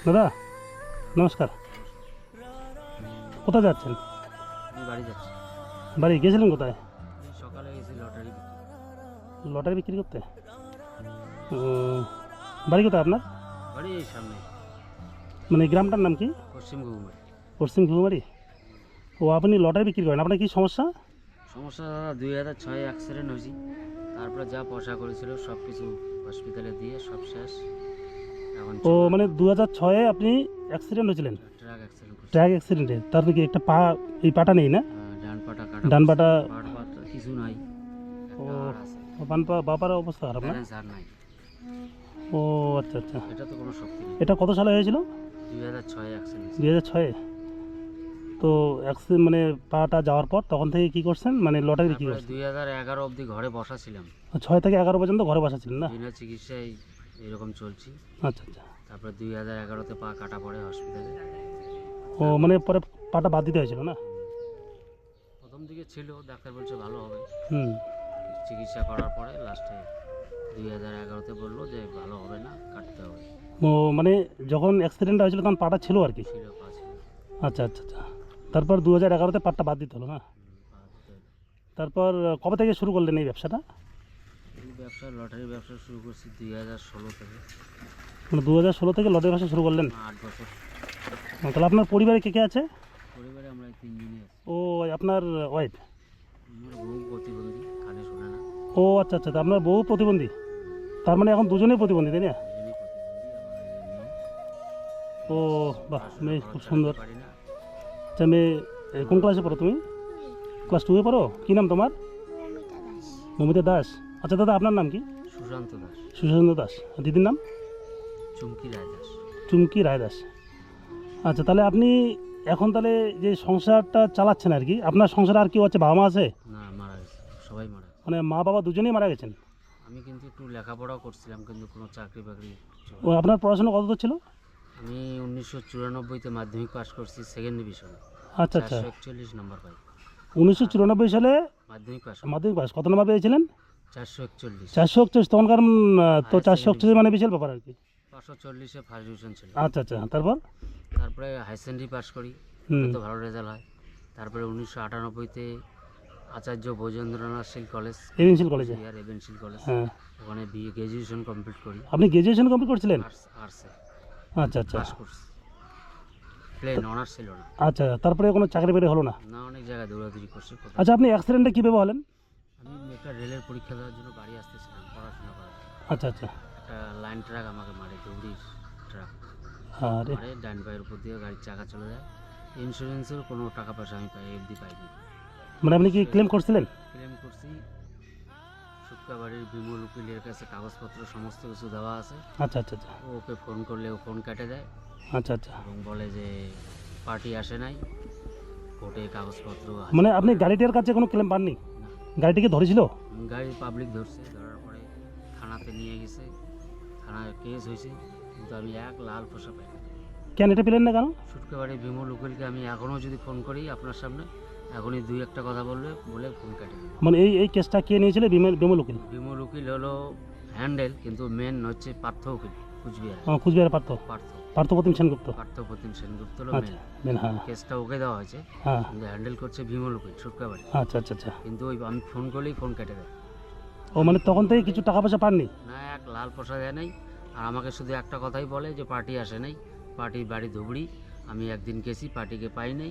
দাদা নমস্কার, কোথায় যাচ্ছেন? আমি বাড়ি যাচ্ছি। বাড়ি গেছিলেন কোথায়? এই সকালে গেছি লটারি লটারি বিক্রি করতে। বাড়ি কোথায় আপনার? বাড়ি এই সামনে মানে গ্রামটার নাম কি? পশ্চিম ঘুঘুমারি। পশ্চিম ঘুঘুমারি। ও, আপনি লটারি বিক্রি করেন, আপনার কি সমস্যা? সমস্যা দাদা 2006 অ্যাক্সিডেন্ট হয়েছি, তারপরে যা পয়সা করেছিল সব কিছু হসপিটালে দিয়ে সব শেষ। এখন ও মানে 2006-এ আপনি অ্যাক্সিডেন্ট হয়েছিলেন? ট্রাক অ্যাক্সিডেন্ট করছি। ট্র্যাক অ্যাক্সিডেন্টে। তার কি একটা পা, এই পাটা নেই না? ডান পাটা কাটা, ডান পাটা। পাট কিছু নাই, ও, একটা হাড় আছে, বান পা, বাপার অবস্থা খারাপ না? ব্যালেন্স আর নাই। ও আচ্ছা আচ্ছা। এটা তো কোনো শক্তি নেই। এটা কত সালে হয়েছিল? 2006 অ্যাক্সিডেন্ট। 2006-এ। তো অ্যাক্সিডেন্ট মানে পাটা যাওয়ার পর তখন থেকে কি করছেন, মানে লটারি বিক্রি করছেন? 2011 অবধি ঘরে বসা ছিলাম, 6 থেকে 11 পর্যন্ত ঘরে বসা ছিলেন না? বিনা চিকিৎসায় এরকম চলছি। আচ্ছা আচ্ছা। তারপরে 2011-তে পা কাটা পড়ে হসপিটালে। ও মানে পরে পাটা বাদ দিতে হয়েছিল না? প্রথম দিকে ছিল, ডাক্তার বলছে ভালো হবে, হুম। চিকিৎসা করার পরে লাস্টে 2011-তে বললো যে ভালো হবে না, কাটতে হবে। ও মানে যখন অ্যাক্সিডেন্ট হয়েছিল তখন পাটা ছিল আর কি? ছিল পা ছিল। আচ্ছা আচ্ছা আচ্ছা। তারপর 2011-তে পাটটা বাদ দিতে হলো না? পা দিতে হলো। তারপর কবে থেকে শুরু করলেন এই ব্যবসাটা? এই ব্যবসা, লটারি ব্যবসা শুরু করছি 2016 থেকে। মানে 2016 থেকে লটারি ব্যবসা শুরু করলেন? 8 বছর। তাহলে আপনার পরিবারে কে কে আছে? পরিবারে আমরা 3 জনই আছি। ও, আপনার ওয়াইফ? আমার বউ প্রতিবন্ধী, কানে শোনে না। ও আচ্ছা আচ্ছা, তা আপনার বউ প্রতিবন্ধী? তার মানে এখন দুজনেই প্রতিবন্ধী তাই না? দুজনেই প্রতিবন্ধী। আমার এই যে মেয়ে, ও বাহ, পড়াশোনা মেয়ে খরচ খুব চালাতে সুন্দর। পারি না। আচ্ছা, মেয়ে কোন ক্লাসে পড়ো তুমি? ক্লাস 2-এ পড়ো? কী নাম তোমার? মমিতা দাস। আচ্ছা দাদা, আপনার নাম কি? সুশান্ত দাস। সুশান্ত দাস। আর দিদির নাম? চুমকি রায় দাস। চুমকি রায় দাস। আচ্ছা, তাহলে আপনি এখন তাহলে যে সংসারটা চালাচ্ছেন আর কি, আপনার সংসারে আর কেউ আছে, বাবা মা আছে? না, মারা গেছে, সবাই মারা গেছে। মানে মা বাবা দুজনেই মারা গেছেন? আমি কিন্তু একটু লেখাপড়াও করছিলাম, কিন্তু কোনো চাকরি বাকরি ছিল ও, না। আপনার পড়াশোনা কত দূর ছিল? আমি 1994-তে মাধ্যমিক পাস করছি, সেকেন্ড ডিভিশনে। আচ্ছা আচ্ছা। 441 নম্বর পাই 1994 সালে মাধ্যমিক পাস। মাধ্যমিক পাস। কত নম্বর পেয়েছিলেন? 441। 441। তখনকার তো হ্যাঁ, 441 মানে বিশাল ব্যাপার আর কি। 540-এ ফার্স্ট ডিভিশন ছিল। আচ্ছা আচ্ছা, তারপর? তারপরে হাই সেকেন্ডারি পাস করি, হুম। তো ভালো রেজাল্ট হয়। তারপরে 1998-তে আচার্য বৈজেন্দ্রনাথ শীল কলেজ, এভিনশিল কলেজে? এভেনশিল কলেজ, হ্যাঁ। ওখানে বিএ গ্র্যাজুয়েশন কমপ্লিট করি। আপনি গ্র্যাজুয়েশন কমপ্লিট করছিলেন? আর্টসে আচ্ছা আচ্ছা পাস করছি, প্লেন অনার্স ছিল না। আচ্ছা। তারপরে কোনো চাকরি বাকরি হলো না? না, অনেক জায়গায় দৌড়াদৌড়ি করছি। কোথাও আচ্ছা, আপনি অ্যাক্সিডেন্টে কীভাবে হলেন? আমি একটা রেলের পরীক্ষা দেওয়ার জন্য বাড়ি আসতেছিলাম পড়াশোনা করার। আচ্ছা আচ্ছা। একটা লাইন ট্রাক আমাকে মারে, দৌড়ির ট্রাক আরে, মারে, ডান পায়ের উপর দিয়ে গাড়ির চাকা চলে যায়। ইন্স্যুরেন্সের কোনো টাকা পয়সা আমি পাই অবধি পাইনি। মানে আপনি কি ক্লেম করছিলেন? ক্লেম করছি, শুক্কাবাড়ির বিমল উকিলের কাছে কাগজপত্র সমস্ত কিছু দেওয়া আছে। আচ্ছা আচ্ছা আচ্ছা। ওকে ফোন করলে ও ফোন কেটে দেয় আচ্ছা আচ্ছা। এবং বলে যে পার্টি আসে নাই, কোর্টে কাগজপত্র আছে। মানে আপনি গাড়িটার কাছে কোনো ক্লেম পাননি? না, গাড়িটিকে ধরেছিল? গাড়ি পাবলিক ধরছে, ধরার পরে থানাতে নিয়ে গেছে, থানায় কেস হয়েছে, কিন্তু আমি এক লাল পোষা পাই। কেন এটা পেলেন না কেন? শুটকাবাড়ি বিমল উকিলকে আমি এখনও যদি ফোন করি আপনার সামনে, এখনই দুই একটা কথা বলবে বলে ফোন কেটে দেবে। মানে এই কেসটা কে নিয়েছিল? বিমল উকিল? বিমল উকিল হলো হ্যান্ডেল, কিন্তু মেন হচ্ছে পার্থ উকিল, কুচবিহার। কুচবিহার পার্থ? পার্থ পার্থপ্রতিম সেনগুপ্ত। পার্থপ্রতিম সেনগুপ্ত হলো আচ্ছা, মেন। হ্যাঁ কেসটা ওকে দেওয়া হয়েছে, হ্যাঁ। কিন্তু হ্যান্ডেল করছে বিমল উকিল, শুটকাবাড়ি। আচ্ছা আচ্ছা আচ্ছা। কিন্তু ওই আমি ফোন করলেই ফোন কেটে দেয়। ও মানে তখন থেকে কিছু টাকা পয়সা পাননি? না, এক লাল পোষা দেয় নাই। আর আমাকে শুধু একটা কথাই বলে যে পার্টি আসে নাই, পার্টির বাড়ি ধুবড়ি, আমি একদিন গেছি পার্টিকে পাই নাই,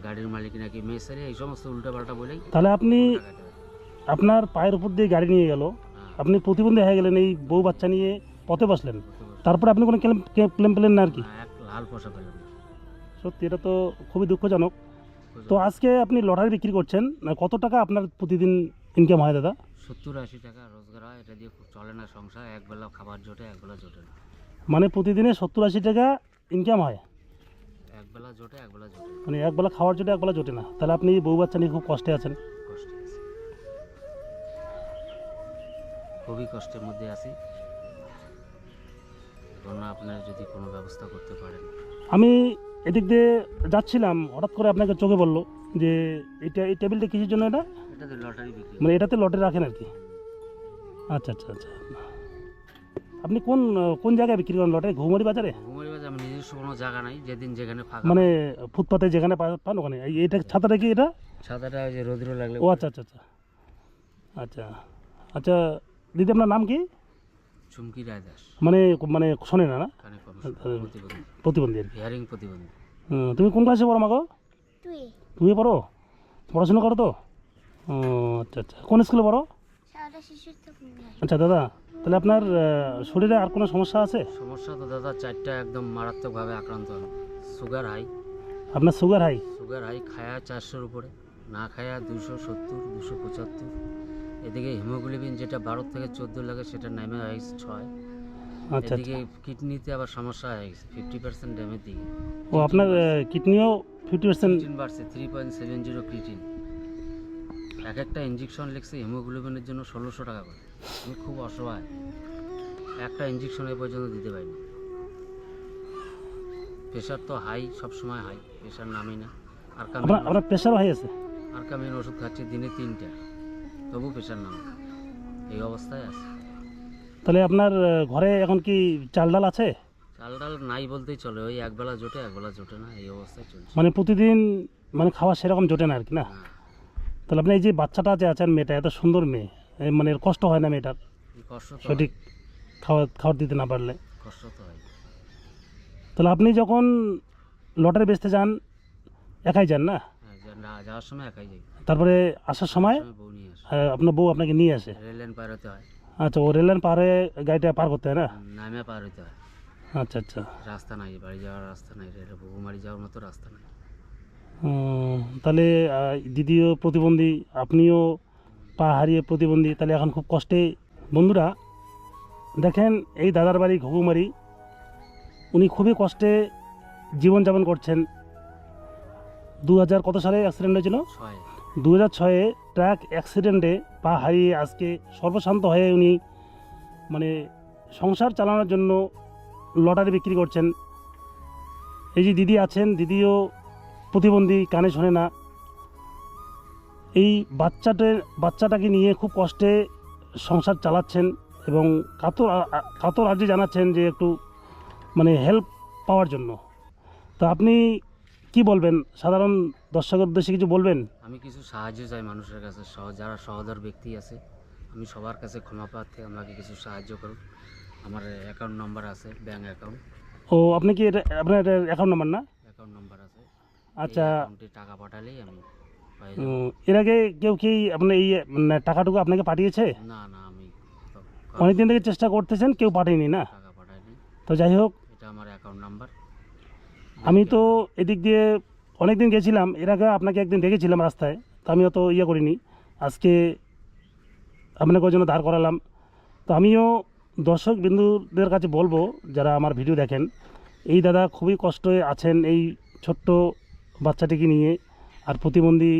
গাড়ির মালিক নাকি মেসেরে, এই সমস্ত উল্টোপাল্টা বলেই তাহলে আপনি, ফোনটা কেটে দেয়। আপনার পায়ের উপর দিয়ে গাড়ি নিয়ে গেল, হ্যাঁ, আপনি প্রতিবন্ধী হয়ে গেলেন, এই বউ বাচ্চা নিয়ে পথে বসলেন, বুঝতে পারছি। তারপরে আপনি কোনো ক্লেম পেলেন না আর কি? না, এক লাল পোষা পেলাম না। সত্যি এটা তো খুবই দুঃখজনক। তো আজকে আপনি লটারি বিক্রি করছেন, কত টাকা আপনার প্রতিদিন ইনকাম হয় দাদা? 70-80 টাকা রোজগার হয়, এটা দিয়ে খুব চলে না সংসার, একবেলা খাবার জোটে, একবেলা জোটে না। মানে প্রতিদিনে 70-80 টাকা ইনকাম হয়? একবেলা জোটে, একবেলা জোটে না। মানে একবেলা খাওয়ার জন্য একবেলা জোটে না, তাহলে আপনি বউ বাচ্চা নিয়ে খুব কষ্টে আছেন। কষ্টে আছি, খুবই কষ্টের মধ্যে আছি। এখন আপনার যদি কোনো ব্যবস্থা করতে পারেন। আমি এদিক দিয়ে যাচ্ছিলাম, হঠাৎ করে আপনাকে চোখে বললো যে এই টেবিলটা কিসের জন্য? এটাতে লটারি বিক্রি মানে এটাতে লটারি রাখেন আর কি? আচ্ছা আচ্ছা আচ্ছা। আপনি কোন কোন জায়গায় বিক্রি করেন লটারি? ঘুঘুমারি বাজারে? ঘুমারি বাজার আমি নিজে নিজস্ব কোনো জায়গা নাই, যেদিন যেখানে ফাঁকা মানে ফুটপাতে যেখানে পান ওখানে এইটা ছাতাটা কি এটা? ছাতাটা ওই যে রোদ্র লাগলে ও আচ্ছা আচ্ছা আচ্ছা আচ্ছা আচ্ছা। দিদি আপনার নাম কি? চুমকি রায় দাস, মানে মানে শোনে না না, কানে প্রতিবন্ধী, প্রতিবন্ধী আর কি। হিয়ারিং প্রতিবন্ধী। তুমি কোন ক্লাসে পড়ো মাগো? তুই তুমি পড়ো, পড়াশোনা করো তো? ও আচ্ছা আচ্ছা। কোন স্কুলে পড়ো? সারা শিশুর তো নাই আচ্ছা দাদা, তাহলে আপনার শরীরে আর কোনো সমস্যা আছে? সমস্যা তো দাদা চারটা একদম মারাত্মকভাবে আক্রান্ত হন। সুগার হাই, আপনার সুগার হাই? সুগার হাই, খায়া 400-র উপরে, না খায়া 270, 275। এদিকে হিমোগ্লোবিন যেটা 12 থেকে 14 লাগে সেটা নেমে হয়ে গেছে 6। আচ্ছা এদিকে আচ্ছা। কিডনিতে আবার সমস্যা হয়ে গেছে 50% ড্যামেজ দিকে। ও আপনার কিডনিও 50%? ক্রিটিন বাড়ছে 3.70 ক্রিটিন। এক একটা ইঞ্জেকশন লিখছে হিমোগ্লোবিনের জন্য 1600 টাকা করে। আমি খুব অসহায়, একটা ইঞ্জেকশন এ পর্যন্ত দিতে পারিনি। প্রেশার তো হাই, সবসময় হাই, প্রেশার নামই না। আপনার প্রেশারও হাই আছে? আরকামিন ওষুধ খাচ্ছি দিনে 3টা, তবু প্রেশার নামে না। এই অবস্থায় আছে। তাহলে আপনার ঘরে এখন কি চাল ডাল আছে? চাল ডাল নাই বলতেই চলে, ওই একবেলা জোটে একবেলা জোটে না, এই অবস্থায় চলছে। মানে প্রতিদিন মানে খাওয়া সেরকম জোটে না আর কি না? হ্যাঁ, তাহলে আপনি এই যে বাচ্চাটা যে আছেন, মেয়েটা এত সুন্দর মেয়ে, মানে এর কষ্ট হয় না মেয়েটার এই কষ্ট তো সঠিক খাবার দিতে না পারলে? হয়, কষ্ট তো হয়। তাহলে আপনি যখন লটারি বেচতে যান একাই যান না? হ্যাঁ, যাওয়ার সময় একাই যাই, তারপরে আসার সময় বউ নিয়ে আসে। আপনার বউ আপনাকে নিয়ে আসে? রেল লাইন পার হতে হয়, আচ্ছা, ও রেল লাইন পারে গাড়িটা পার করতে হয় না? নামে পার হতে হয়। আচ্ছা আচ্ছা। রাস্তা নাই, বাড়ি যাওয়ার রাস্তা নাই, রেলে বগুমারি যাওয়ার মতো রাস্তা নাই। তাহলে দিদিও প্রতিবন্ধী, আপনিও পা হারিয়ে প্রতিবন্ধী, তাহলে এখন খুব কষ্টে। বন্ধুরা দেখেন, এই দাদার বাড়ি ঘুঘুমারি, উনি খুবই কষ্টে জীবনযাপন করছেন। 2000 কত সালে অ্যাক্সিডেন্ট হয়েছিল? 6 2006-এ ট্রাক অ্যাক্সিডেন্টে পা হারিয়ে আজকে সর্বশান্ত হয়ে উনি মানে সংসার চালানোর জন্য লটারি বিক্রি করছেন। এই যে দিদি আছেন, দিদিও প্রতিবন্ধী, কানে শোনে না। এই বাচ্চাটাকে নিয়ে খুব কষ্টে সংসার চালাচ্ছেন এবং কাতর আর্জি জানাচ্ছেন যে একটু মানে হেল্প পাওয়ার জন্য। তো আপনি কি বলবেন, সাধারণ দর্শকের উদ্দেশ্যে কিছু বলবেন? আমি কিছু সাহায্য চাই মানুষের কাছে, যারা সহদর ব্যক্তি আছে, আমি সবার কাছে ক্ষমা প্রার্থী, আমাকে কিছু সাহায্য করুন। আমার অ্যাকাউন্ট নাম্বার আছে, ব্যাঙ্ক অ্যাকাউন্ট। ও আপনি কি আপনার অ্যাকাউন্ট নাম্বার না? অ্যাকাউন্ট নাম্বার আছে। আচ্ছা। অ্যাকাউন্টে টাকা পাঠালেই আমি পাই যাবো। এর আগে কেউ কি আপনার এই মানে টাকাটুকু আপনাকে পাঠিয়েছে? না না, আমি অনেকদিন থেকে চেষ্টা করতেছেন, কেউ পাঠায়নি না? টাকা পাঠাইনি। তো যাই হোক, এটা আমার অ্যাকাউন্ট নাম্বার। আমি তো এদিক দিয়ে অনেক দিন গেছিলাম, এর আগে আপনাকে একদিন দেখেছিলাম রাস্তায়, তো আমিও তো ইয়ে করিনি, আজকে আপনাকে ওই জন্য দাঁড় করালাম। তো আমিও দর্শক বিন্দুদের কাছে বলবো, যারা আমার ভিডিও দেখেন, এই দাদা খুবই কষ্টে আছেন এই ছোট্ট বাচ্চাটিকে নিয়ে আর প্রতিবন্ধী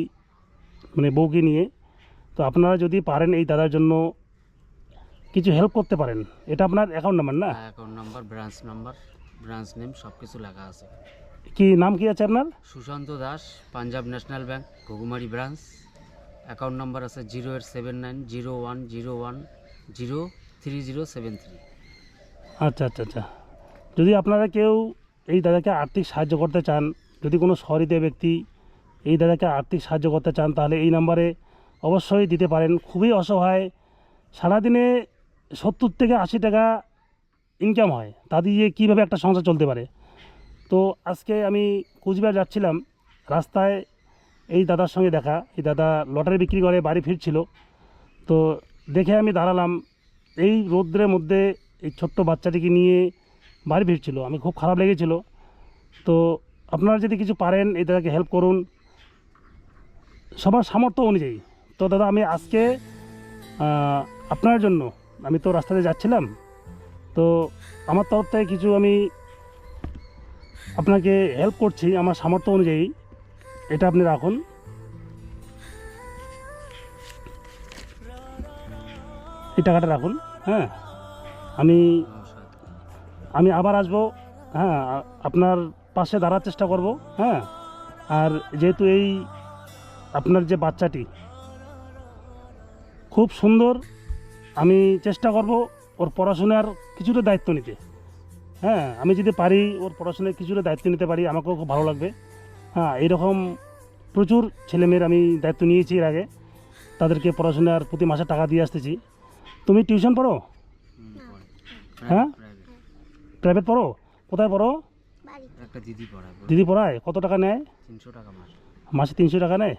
মানে বউকে নিয়ে। তো আপনারা যদি পারেন এই দাদার জন্য কিছু হেল্প করতে পারেন। এটা আপনার অ্যাকাউন্ট নাম্বার না? Account number, number, branch name সব কিছু লেখা আছে। কি নাম কি আছে আপনার? Sushanta Das, Punjab National Bank, Ghughumari branch. Account number আছে 087901103073। আচ্ছা আচ্ছা আচ্ছা। যদি আপনারা কেউ এই দাদাকে আর্থিক সাহায্য করতে চান, যদি কোনো সহৃদয় ব্যক্তি এই দাদাকে আর্থিক সাহায্য করতে চান, তাহলে এই নাম্বারে অবশ্যই দিতে পারেন। খুবই অসহায়, সারাদিনে 70 থেকে 80 টাকা ইনকাম হয়, তা দিয়ে কীভাবে একটা সংসার চলতে পারে। তো আজকে আমি কুচবিহার যাচ্ছিলাম, রাস্তায় এই দাদার সঙ্গে দেখা। এই দাদা লটারি বিক্রি করে বাড়ি ফিরছিল, তো দেখে আমি দাঁড়ালাম। এই রৌদ্রের মধ্যে এই ছোট্ট বাচ্চাটিকে নিয়ে বাড়ি ফিরছিল, আমি খুব খারাপ লেগেছিল। তো আপনারা যদি কিছু পারেন এই দাদাকে হেল্প করুন, সবার সামর্থ্য অনুযায়ী। তো দাদা আমি আজকে আপনার জন্য, আমি তো রাস্তাতে যাচ্ছিলাম, তো আমার তরফ থেকে কিছু আমি আপনাকে হেল্প করছি আমার সামর্থ্য অনুযায়ী। এটা আপনি রাখুন। এই টাকাটা রাখুন। হ্যাঁ, আমি আবার আসবো। হ্যাঁ, আপনার পাশে দাঁড়ার চেষ্টা করব। হ্যাঁ, আর যেহেতু এই আপনার যে বাচ্চাটি খুব সুন্দর, আমি চেষ্টা করব ওর পড়াশোনার কিছুটা দায়িত্ব নিতে। হ্যাঁ আমি যদি পারি ওর পড়াশোনায় কিছুটা দায়িত্ব নিতে পারি আমাকেও খুব ভালো লাগবে। হ্যাঁ এইরকম প্রচুর ছেলেমেয়ের আমি দায়িত্ব নিয়েছি এর আগে, তাদেরকে পড়াশোনার প্রতি মাসে টাকা দিয়ে আসতেছি। তুমি টিউশন পড়ো? পড়ে। হ্যাঁ? প্রাইভেট। প্রাইভেট পড়ো? কোথায় পড়ো? বাড়িতে। একটা দিদি পড়ায় বলে দিদি পড়ায়? কত টাকা নেয়? 300 টাকা মাস। মাসে 300 টাকা নেয়?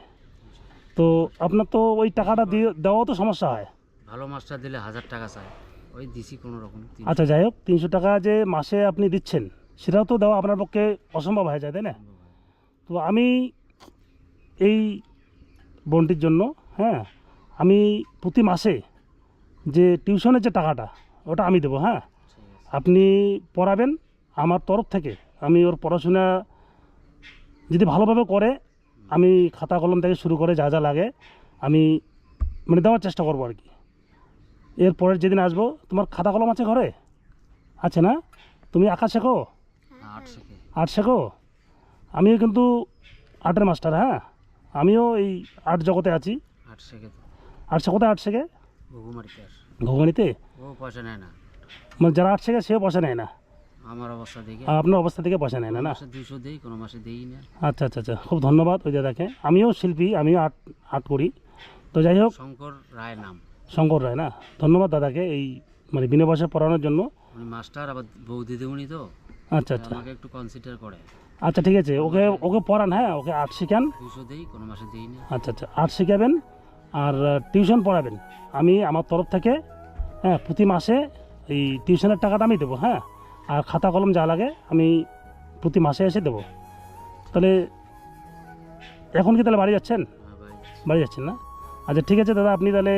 তো আপনার তো ওই টাকাটা দিয়ে দেওয়াও তো সমস্যা হয়। ভালো মাস্টার দিলে 1000 টাকা চায়, ওই দিছি কোনো রকম। আচ্ছা যাই হোক, 300 টাকা যে মাসে আপনি দিচ্ছেন সেটাও তো দেওয়া আপনার পক্ষে অসম্ভব হয়ে যায়, তাই না? তো আমি এই বোনটির জন্য, হ্যাঁ, আমি প্রতি মাসে যে টিউশনের যে টাকাটা ওটা আমি দেবো। হ্যাঁ, ঠিক আছে। আপনি পড়াবেন আমার তরফ থেকে। আমি ওর পড়াশোনা যদি ভালোভাবে করে, আমি খাতা কলম থেকে শুরু করে যা যা লাগে আমি মানে দেওয়ার চেষ্টা করবো আর কি। এরপরের যেদিন আসবো, তোমার খাতা কলম আছে ঘরে? আছে না? তুমি আঁকা শেখো? আর্ট শেখে। আর্ট শেখো? আমিও কিন্তু আর্টের মাস্টার। হ্যাঁ, আমিও এই আর্ট জগতে আছি। আর্ট শেখে তো আর্ট শেখোতে আর্ট শেখে ঘুঘুমারিতে আসে। ঘুগনিতে? ও পয়সা নেয় না, মানে যারা আর্ট শেখে সেও পয়সা নেয় না? আমার অবস্থা দেখে। আর আপনার অবস্থা থেকে পয়সা নেয় না? কোনো না, মাসে 200 দেই, কোনো মাসে দেই না। আচ্ছা আচ্ছা আচ্ছা, খুব ধন্যবাদ ওই দাদাকে। আমিও শিল্পী, আমিও আর্ট আর্ট করি। তো যাই হোক, শঙ্কর রায় নাম। শঙ্কর রায় না? ধন্যবাদ দাদাকে এই মানে বিনা পয়সা পড়ানোর জন্য। উনি মাস্টার, আবার বউ দিদিমণি তো আচ্ছা আচ্ছা আমাকে একটু কনসিডার করে। আচ্ছা, ঠিক আছে, ওকে ওকে পড়ান। হ্যাঁ, ওকে আর্ট শেখান। 200 দেই, কোনো মাসে দেই না। আচ্ছা আচ্ছা, আর্ট শেখাবেন আর টিউশন পড়াবেন। আমি আমার তরফ থেকে, হ্যাঁ, প্রতি মাসে এই টিউশনের টাকাটা আমি দেবো। হ্যাঁ, আর খাতা কলম যা লাগে আমি প্রতি মাসে এসে দেবো। তাহলে এখন কি তাহলে বাড়ি যাচ্ছেন? হ্যাঁ ভাই। বাড়ি যাচ্ছেন না? আচ্ছা ঠিক আছে দাদা, আপনি তাহলে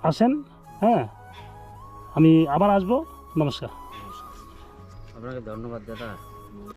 আসেন। হ্যাঁ, আমি আবার আসবো। নমস্কার। নমস্কার। আপনাকে ধন্যবাদ দাদা।